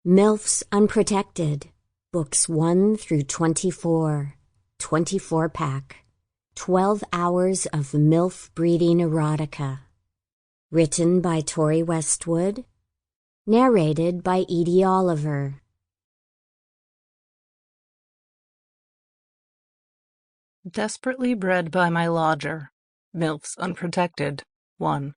Milfs Unprotected, Books 1 through 24, 24-pack, 12 hours of Milf breeding erotica. Written by Tori Westwood. Narrated by Edie Olliver. Desperately bred by my lodger. Milfs Unprotected 1.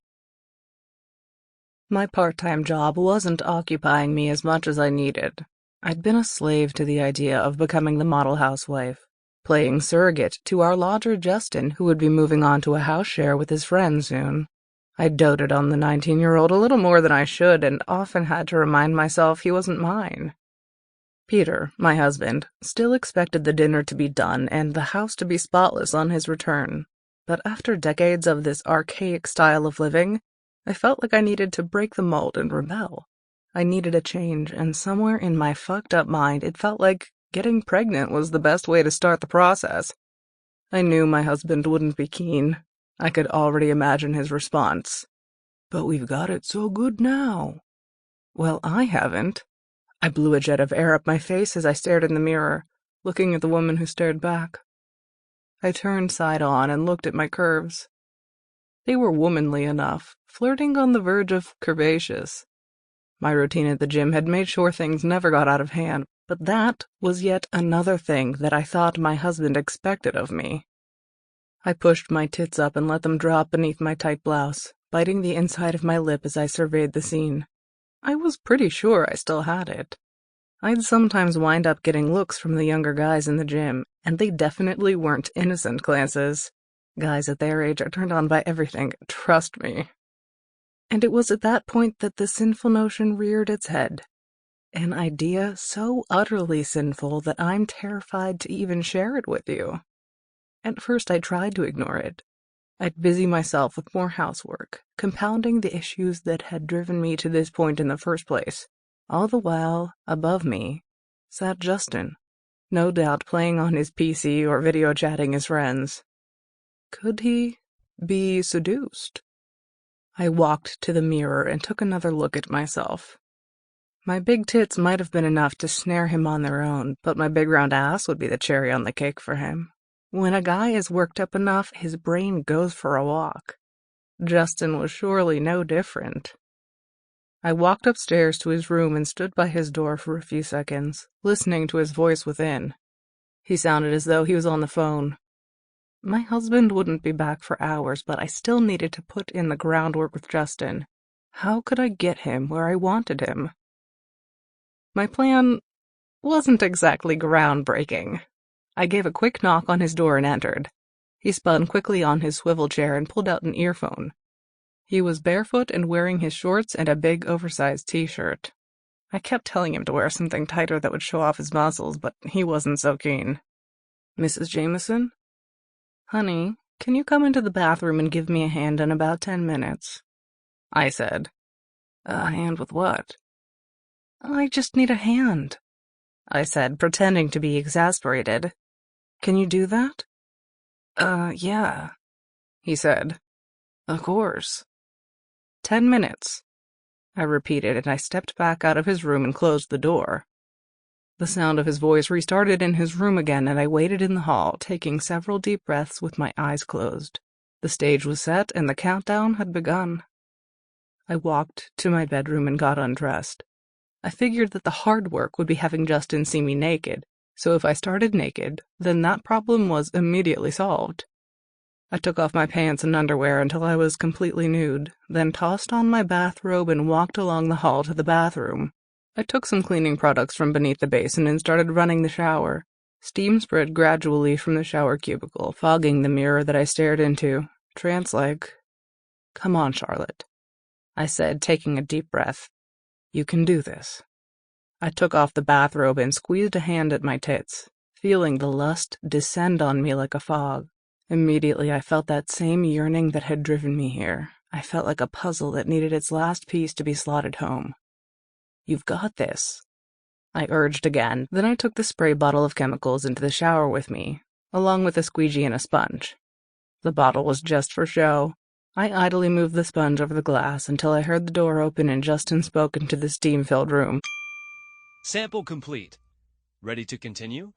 My part-time job wasn't occupying me as much as I needed. I'd been a slave to the idea of becoming the model housewife, playing surrogate to our lodger Justin, who would be moving on to a house share with his friend soon. I doted on the 19-year-old a little more than I should, and often had to remind myself he wasn't mine. Peter, my husband, still expected the dinner to be done and the house to be spotless on his return. But after decades of this archaic style of living, I felt like I needed to break the mold and rebel. I needed a change, and somewhere in my fucked-up mind it felt like getting pregnant was the best way to start the process. I knew my husband wouldn't be keen. I could already imagine his response. "But we've got it so good now." Well, I haven't. I blew a jet of air up my face as I stared in the mirror, looking at the woman who stared back. I turned side on and looked at my curves. They were womanly enough, flirting on the verge of curvaceous. My routine at the gym had made sure things never got out of hand, but that was yet another thing that I thought my husband expected of me. I pushed my tits up and let them drop beneath my tight blouse, biting the inside of my lip as I surveyed the scene. I was pretty sure I still had it. I'd sometimes wind up getting looks from the younger guys in the gym, and they definitely weren't innocent glances. Guys at their age are turned on by everything, trust me. And it was at that point that the sinful notion reared its head. An idea so utterly sinful that I'm terrified to even share it with you. At first I tried to ignore it. I'd busy myself with more housework, compounding the issues that had driven me to this point in the first place. All the while, above me, sat Justin, no doubt playing on his PC or video chatting his friends. Could he be seduced? I walked to the mirror and took another look at myself. My big tits might have been enough to snare him on their own, but my big round ass would be the cherry on the cake for him. When a guy is worked up enough, his brain goes for a walk. Justin was surely no different. I walked upstairs to his room and stood by his door for a few seconds, listening to his voice within. He sounded as though he was on the phone. My husband wouldn't be back for hours, but I still needed to put in the groundwork with Justin. How could I get him where I wanted him? My plan wasn't exactly groundbreaking. I gave a quick knock on his door and entered. He spun quickly on his swivel chair and pulled out an earphone. He was barefoot and wearing his shorts and a big oversized t-shirt. I kept telling him to wear something tighter that would show off his muscles, but he wasn't so keen. "Mrs. Jameson? Honey, can you come into the bathroom and give me a hand in about 10 minutes? I said. "A hand with what?" "I just need a hand," I said, pretending to be exasperated. "Can you do that?" Yeah," he said. "Of course." 10 minutes, I repeated, and I stepped back out of his room and closed the door. The sound of his voice restarted in his room again, and I waited in the hall, taking several deep breaths with my eyes closed. The stage was set, and the countdown had begun. I walked to my bedroom and got undressed. I figured that the hard work would be having Justin see me naked, so if I started naked, then that problem was immediately solved. I took off my pants and underwear until I was completely nude, then tossed on my bathrobe and walked along the hall to the bathroom. I took some cleaning products from beneath the basin and started running the shower. Steam spread gradually from the shower cubicle, fogging the mirror that I stared into, trance-like. "Come on, Charlotte," I said, taking a deep breath. "You can do this." I took off the bathrobe and squeezed a hand at my tits, feeling the lust descend on me like a fog. Immediately I felt that same yearning that had driven me here. I felt like a puzzle that needed its last piece to be slotted home. "You've got this," I urged again. Then I took the spray bottle of chemicals into the shower with me, along with a squeegee and a sponge. The bottle was just for show. I idly moved the sponge over the glass until I heard the door open and Justin spoke into the steam-filled room. Sample complete. Ready to continue?